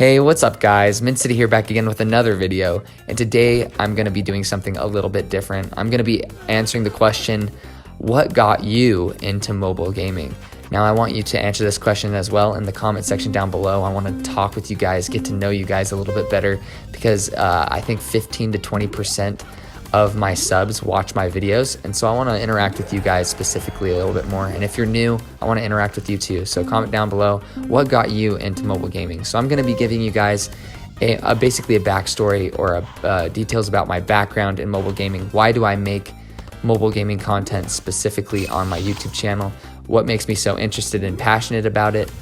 Hey, what's up guys? Mint City here back again with another video, and today I'm going to be doing something a little bit different. I'm going to be answering the question, what got you into mobile gaming? Now I want you to answer this question as well in the comment section down below. I want to talk with you guys, get to know you guys a little bit better, because I think 15 to 20% of my subs watch my videos, and so I want to interact with you guys specifically a little bit more. And if you're new, I want to interact with you too, so comment down below what got you into mobile gaming. So I'm going to be giving you guys basically a backstory or details about my background in mobile gaming. Why do I make mobile gaming content specifically on my YouTube channel? What makes me so interested and passionate about it,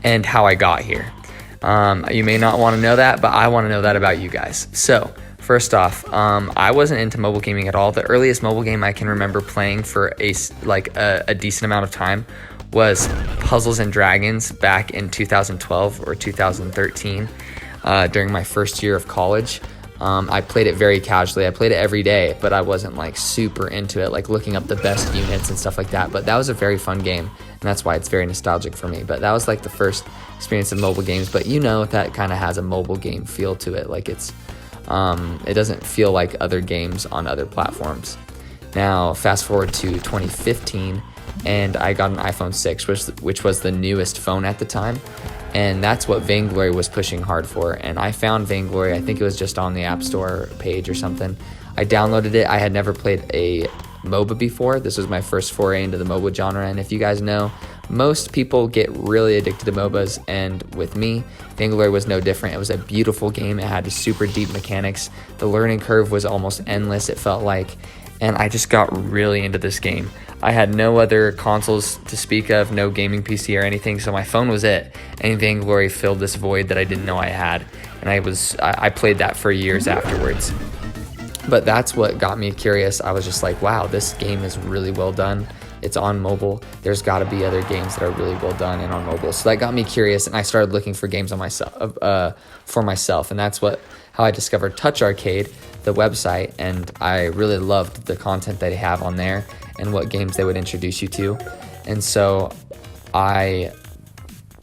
and how I got here. You may not want to know that, but I want to know that about you guys. So first off, I wasn't into mobile gaming at all. The earliest mobile game I can remember playing for a decent amount of time was Puzzles and Dragons back in 2012 or 2013 during my first year of college. I played it very casually. I played it every day, but I wasn't like super into it, like looking up the best units and stuff like that. But that was a very fun game, and that's why it's very nostalgic for me. But that was like the first experience of mobile games. But you know, that kind of has a mobile game feel to it. Like it doesn't feel like other games on other platforms. Now, fast forward to 2015, and I got an iPhone 6, which was the newest phone at the time, and that's what Vainglory was pushing hard for. And I found Vainglory, I think it was just on the App Store page or something. I downloaded it. I had never played a MOBA before. This was my first foray into the MOBA genre, and if you guys know, most people get really addicted to MOBAs, and with me, Vainglory was no different. It was a beautiful game. It had super deep mechanics. The learning curve was almost endless, it felt like, and I just got really into this game. I had no other consoles to speak of, no gaming PC or anything, so my phone was it, and Vainglory filled this void that I didn't know I had, and I played that for years afterwards. But that's what got me curious. I was just like, wow, this game is really well done. It's on mobile. There's got to be other games that are really well done and on mobile. So that got me curious, and I started looking for games on for myself. And that's how I discovered Touch Arcade, the website, and I really loved the content that they have on there and what games they would introduce you to. And so I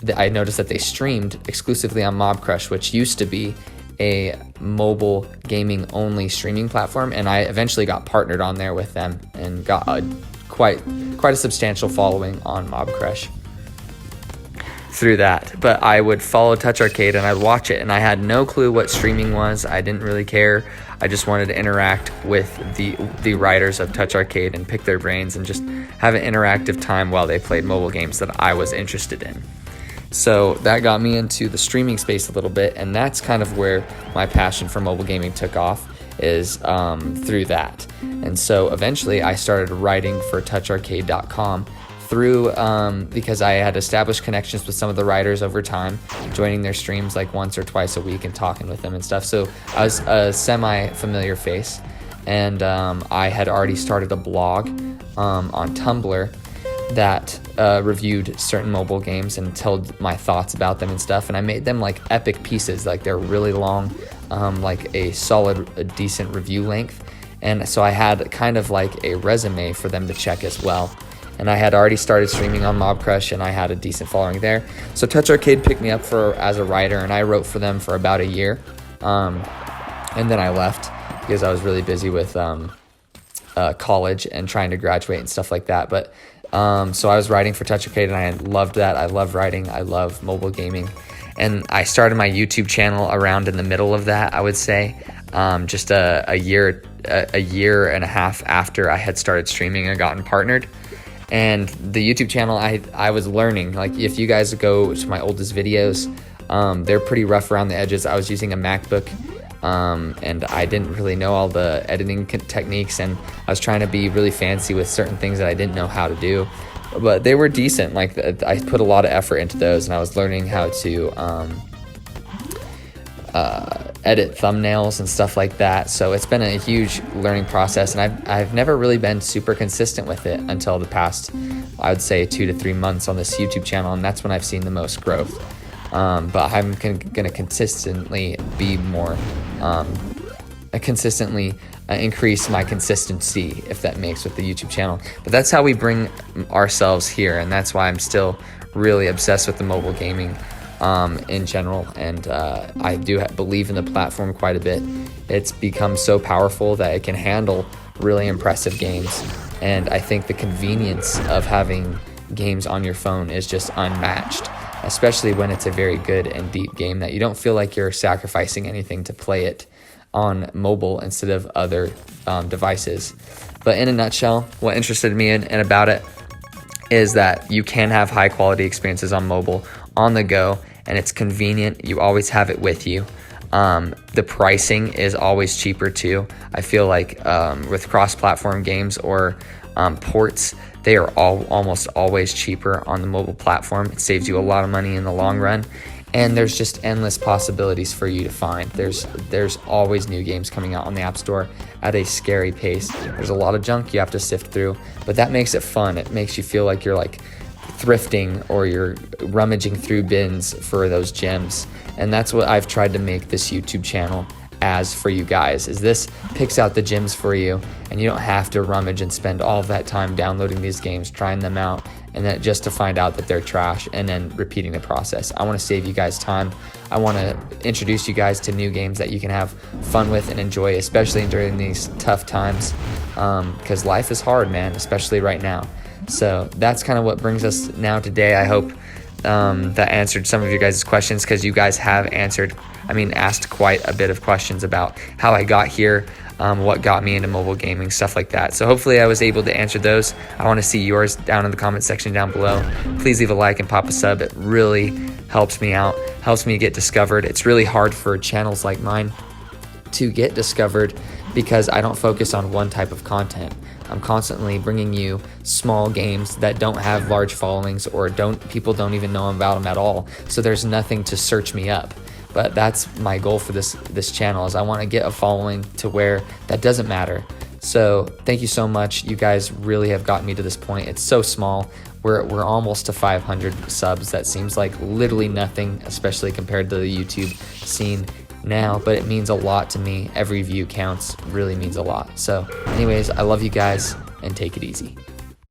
noticed that they streamed exclusively on Mobcrush, which used to be a mobile gaming only streaming platform, and I eventually got partnered on there with them and got quite a substantial following on Mobcrush through that. But I would follow Touch Arcade and I'd watch it, and I had no clue what streaming was. I didn't really care. I just wanted to interact with the writers of Touch Arcade and pick their brains and just have an interactive time while they played mobile games that I was interested in. So that got me into the streaming space a little bit, and that's kind of where my passion for mobile gaming took off, is through that. And so eventually I started writing for toucharcade.com because I had established connections with some of the writers over time, joining their streams like once or twice a week and talking with them and stuff. So I was a semi-familiar face, and I had already started a blog on Tumblr that reviewed certain mobile games and told my thoughts about them and stuff, and I made them like epic pieces, like they're really long, like a decent review length, and so I had kind of like a resume for them to check as well. And I had already started streaming on Mobcrush, and I had a decent following there, so Touch Arcade picked me up as a writer, and I wrote for them for about a year, and then I left because I was really busy with college and trying to graduate and stuff like that. But so I was writing for Touch Arcade, and I loved that. I love writing. I love mobile gaming. And I started my YouTube channel around in the middle of that, I would say, just a year and a half after I had started streaming and gotten partnered. And the YouTube channel, I was learning. Like, if you guys go to my oldest videos, they're pretty rough around the edges. I was using a MacBook, and I didn't really know all the editing techniques, and I was trying to be really fancy with certain things that I didn't know how to do, but they were decent. Like, I put a lot of effort into those, and I was learning how to edit thumbnails and stuff like that. So it's been a huge learning process, and I've never really been super consistent with it until the past, I would say, 2 to 3 months on this YouTube channel, and that's when I've seen the most growth. But I'm going to consistently be more, increase my consistency, if that makes, with the YouTube channel. But that's how we bring ourselves here, and that's why I'm still really obsessed with the mobile gaming in general, and I do believe in the platform quite a bit. It's become so powerful that it can handle really impressive games, and I think the convenience of having games on your phone is just unmatched, especially when it's a very good and deep game that you don't feel like you're sacrificing anything to play it on mobile instead of other devices. But in a nutshell, what interested me and about it is that you can have high quality experiences on mobile on the go, and it's convenient. You always have it with you. The pricing is always cheaper too. I feel like with cross-platform games or ports, they are almost always cheaper on the mobile platform. It saves you a lot of money in the long run, and there's just endless possibilities for you to find. There's always new games coming out on the App Store at a scary pace. There's a lot of junk you have to sift through, but that makes it fun. It makes you feel like you're like thrifting or you're rummaging through bins for those gems. And that's what I've tried to make this YouTube channel as for you guys, is this picks out the gems for you, and you don't have to rummage and spend all of that time downloading these games, trying them out, and then just to find out that they're trash and then repeating the process. I want to save you guys time. I want to introduce you guys to new games that you can have fun with and enjoy, especially during these tough times, because life is hard, man, especially right now. So that's kind of what brings us now today. I hope that answered some of your guys' questions, because you guys have asked quite a bit of questions about how I got here, what got me into mobile gaming, stuff like that. So hopefully I was able to answer those. I want to see yours down in the comment section down below. Please leave a like and pop a sub. It really helps me out, helps me get discovered. It's really hard for channels like mine to get discovered because I don't focus on one type of content. I'm constantly bringing you small games that don't have large followings, or people don't even know about them at all. So there's nothing to search me up. But that's my goal for this channel, is I want to get a following to where that doesn't matter. So thank you so much. You guys really have gotten me to this point. It's so small. We're almost to 500 subs. That seems like literally nothing, especially compared to the YouTube scene now, but it means a lot to me. Every view counts, really means a lot. So anyways, I love you guys, and take it easy.